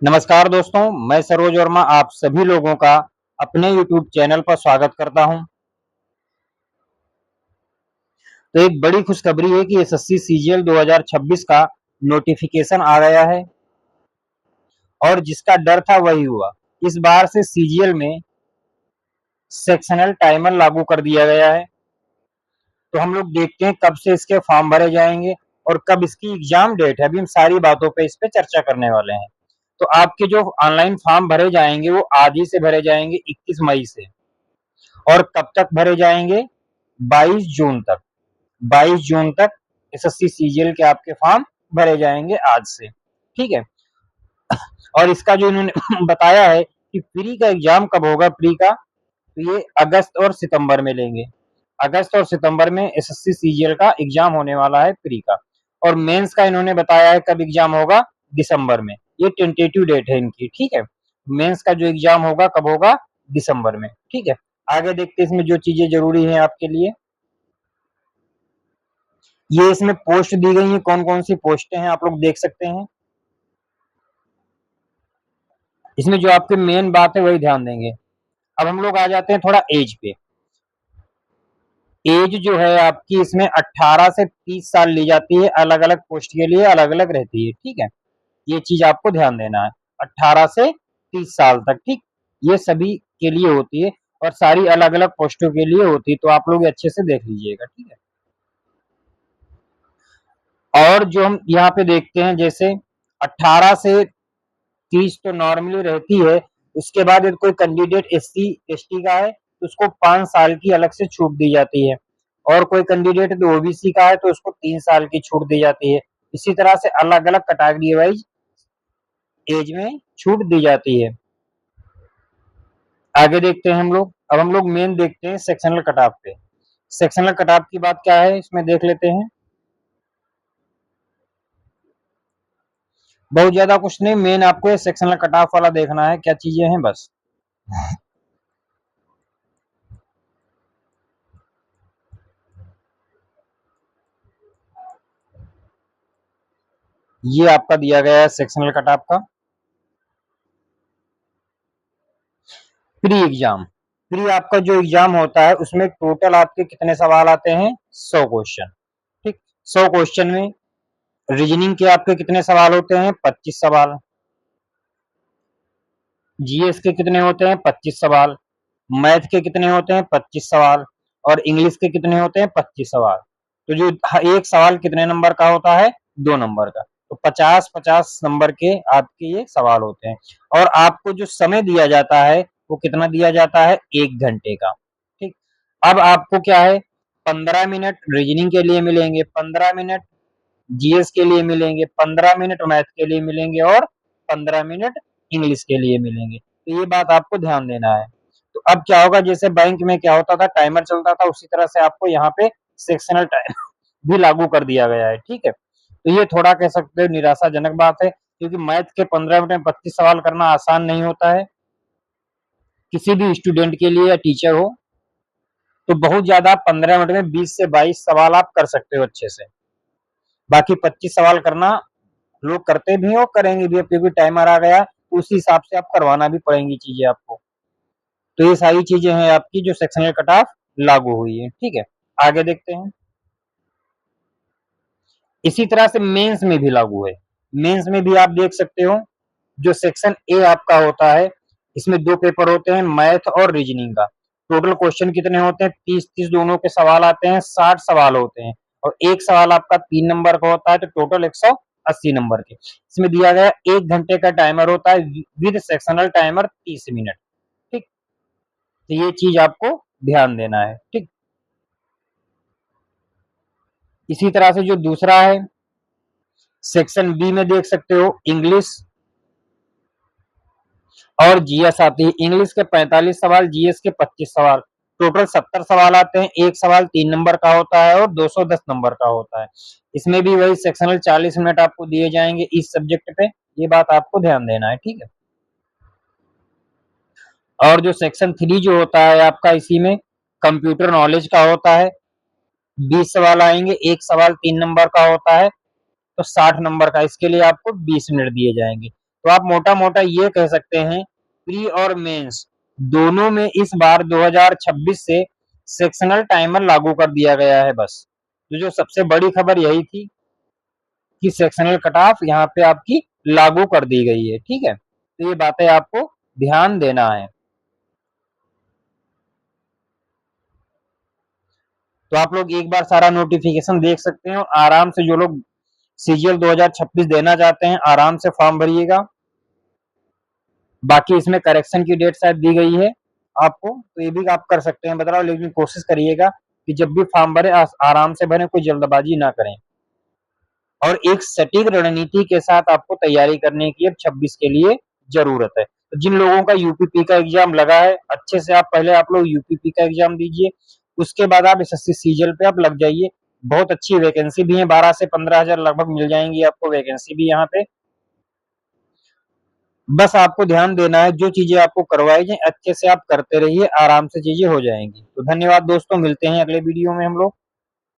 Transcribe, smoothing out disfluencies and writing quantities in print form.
नमस्कार दोस्तों, मैं सरोज वर्मा आप सभी लोगों का अपने यूट्यूब चैनल पर स्वागत करता हूं। तो एक बड़ी खुशखबरी है कि एसएससी सीजीएल 2026 का नोटिफिकेशन आ गया है और जिसका डर था वही हुआ। इस बार से सीजीएल में सेक्शनल टाइमर लागू कर दिया गया है। तो हम लोग देखते हैं कब से इसके फॉर्म भरे जाएंगे और कब इसकी एग्जाम डेट है। अभी हम सारी बातों पे इस पे चर्चा करने वाले हैं। तो आपके जो ऑनलाइन फॉर्म भरे जाएंगे वो आज ही से भरे जाएंगे 21 मई से, और कब तक भरे जाएंगे 22 जून तक। 22 जून तक एसएससी सीजीएल के आपके फॉर्म भरे जाएंगे आज से, ठीक है। और इसका जो इन्होंने बताया है कि प्री का एग्जाम कब होगा, प्री का तो ये अगस्त और सितंबर में लेंगे। अगस्त और सितंबर में एसएससी सीजीएल का एग्जाम होने वाला है प्री का। और मेंस का इन्होंने बताया है कब एग्जाम होगा, दिसंबर में। ये टेंटेटिव डेट है इनकी, ठीक है। मेंस का जो एग्जाम होगा कब होगा, दिसंबर में, ठीक है। आगे देखते हैं इसमें जो चीजें जरूरी हैं आपके लिए। ये इसमें पोस्ट दी गई है, कौन कौन सी पोस्टें हैं आप लोग देख सकते हैं। इसमें जो आपके मेन बात है वही ध्यान देंगे। अब हम लोग आ जाते हैं थोड़ा एज पे। एज जो है आपकी इसमें 18 से 30 साल ली जाती है, अलग अलग पोस्ट के लिए अलग अलग रहती है, ठीक है। ये चीज आपको ध्यान देना है, 18 से 30 साल तक, ठीक। ये सभी के लिए होती है और सारी अलग अलग पोस्टों के लिए होती है, तो आप लोग अच्छे से देख लीजिएगा, ठीक है। और जो हम यहाँ पे देखते हैं, जैसे 18 से 30 तो नॉर्मली रहती है। उसके बाद यदि कोई कैंडिडेट एससी एसटी का है तो उसको 5 साल की अलग से छूट दी जाती है, और कोई कैंडिडेट यदि ओबीसी का है तो उसको 3 साल की छूट दी जाती है। इसी तरह से अलग अलग कैटेगरी वाइज एज में छूट दी जाती है। आगे देखते हैं हम लोग। अब हम लोग मेन देखते हैं सेक्शनल कट ऑफ पे। सेक्शनल कट ऑफ की बात क्या है इसमें देख लेते हैं। बहुत ज्यादा कुछ नहीं, मेन आपको ये सेक्शनल कट ऑफ वाला देखना है, क्या चीजें हैं बस। ये आपका दिया गया है सेक्शनल कट ऑफ का। प्री एग्जाम, प्री आपका जो एग्जाम होता है उसमें टोटल आपके कितने सवाल आते हैं, 100 क्वेश्चन, ठीक। 100 क्वेश्चन में रीजनिंग के आपके कितने सवाल होते हैं, 25 सवाल। जीएस के कितने होते हैं, 25 सवाल। मैथ के कितने होते हैं, 25 सवाल। और इंग्लिश के कितने होते हैं, 25 सवाल। तो जो एक सवाल कितने नंबर का होता है, 2 नंबर का। तो 50-50 नंबर के आपके ये सवाल होते हैं। और आपको जो समय दिया जाता है वो कितना दिया जाता है, 1 घंटे का, ठीक। अब आपको क्या है, 15 मिनट रीजनिंग के लिए मिलेंगे, 15 मिनट जीएस के लिए मिलेंगे, 15 मिनट मैथ के लिए मिलेंगे, और 15 मिनट इंग्लिश के लिए मिलेंगे। तो ये बात आपको ध्यान देना है। तो अब क्या होगा, जैसे बैंक में क्या होता था, टाइमर चलता था, उसी तरह से आपको यहाँ पे सेक्शनल टाइम भी लागू कर दिया गया है, ठीक है। तो ये थोड़ा कह सकते हो निराशाजनक बात है, क्योंकि मैथ के 15 मिनट में 25 सवाल करना आसान नहीं होता है किसी भी स्टूडेंट के लिए या टीचर हो। तो बहुत ज्यादा 15 मिनट में 20 से 22 सवाल आप कर सकते हो अच्छे से। बाकी 25 सवाल करना लोग करते भी हैं और करेंगे भी, अब क्योंकि टाइमर आ गया तो उसी हिसाब से आप करवाना भी पड़ेंगी चीजें आपको। तो ये सारी चीजें हैं आपकी जो सेक्शनल कट ऑफ लागू हुई है, ठीक है। आगे देखते हैं। इसी तरह से मेंस में भी लागू है। मेंस में भी आप देख सकते हो, जो सेक्शन ए आपका होता है इसमें 2 पेपर होते हैं, मैथ और रीजनिंग का। टोटल क्वेश्चन कितने होते हैं, 30-30 दोनों के सवाल आते हैं, 60 सवाल होते हैं। और एक सवाल आपका 3 नंबर का होता है, तो टोटल 180 नंबर के। इसमें दिया गया 1 घंटे का टाइमर होता है विद सेक्शनल टाइमर 30 मिनट, ठीक। तो ये चीज आपको ध्यान देना है, ठीक। इसी तरह से जो दूसरा है सेक्शन बी में देख सकते हो, इंग्लिश और जीएस आती है। इंग्लिश के 45 सवाल, जीएस के 25 सवाल। टोटल 70 सवाल आते हैं, एक सवाल 3 नंबर का होता है और 210 नंबर का होता है। इसमें भी वही सेक्शनल 40 मिनट आपको दिए जाएंगे इस सब्जेक्ट पे। ये बात आपको ध्यान देना है, ठीक है। और जो सेक्शन 3 जो होता है आपका, इसी में कंप्यूटर नॉलेज का होता है। 20 सवाल आएंगे, एक सवाल 3 नंबर का होता है, तो 60 नंबर का। इसके लिए आपको 20 मिनट दिए जाएंगे। तो आप मोटा-मोटा ये कह सकते हैं प्री और मेंस दोनों में इस बार 2026 से सेक्शनल टाइमर लागू कर दिया गया है बस। तो जो सबसे बड़ी खबर यही थी कि सेक्शनल कट ऑफ यहाँ पे आपकी लागू कर दी गई है, ठीक है? तो ये बातें आपको ध्यान देना है। तो आप लोग एक बार सारा नोटिफिकेशन देख सकते हैं और आराम से जो लोग सीजीएल 2026 देना चाहते हैं आराम से फॉर्म भरिएगा। बाकी इसमें करेक्शन की डेट शायद दी गई है आपको, तो ये भी आप कर सकते हैं बदलाव, लेकिन कोशिश करिएगा कि जब भी फॉर्म भरे आराम से भरें, कोई जल्दबाजी ना करें और एक सटीक रणनीति के साथ आपको तैयारी करने की अब 26 के लिए जरूरत है। तो जिन लोगों का यूपीपी का एग्जाम लगा है अच्छे से आप पहले आप लोग यूपीपी का एग्जाम दीजिए, उसके बाद आप एसएससी सीजीएल पे आप लग जाइए। बहुत अच्छी वैकेंसी भी है, 12 से 15,000 लगभग मिल जाएंगी आपको वैकेंसी भी यहाँ पे। बस आपको ध्यान देना है, जो चीजें आपको करवाई जाए अच्छे से आप करते रहिए, आराम से चीजें हो जाएंगी। तो धन्यवाद दोस्तों, मिलते हैं अगले वीडियो में हम लोग।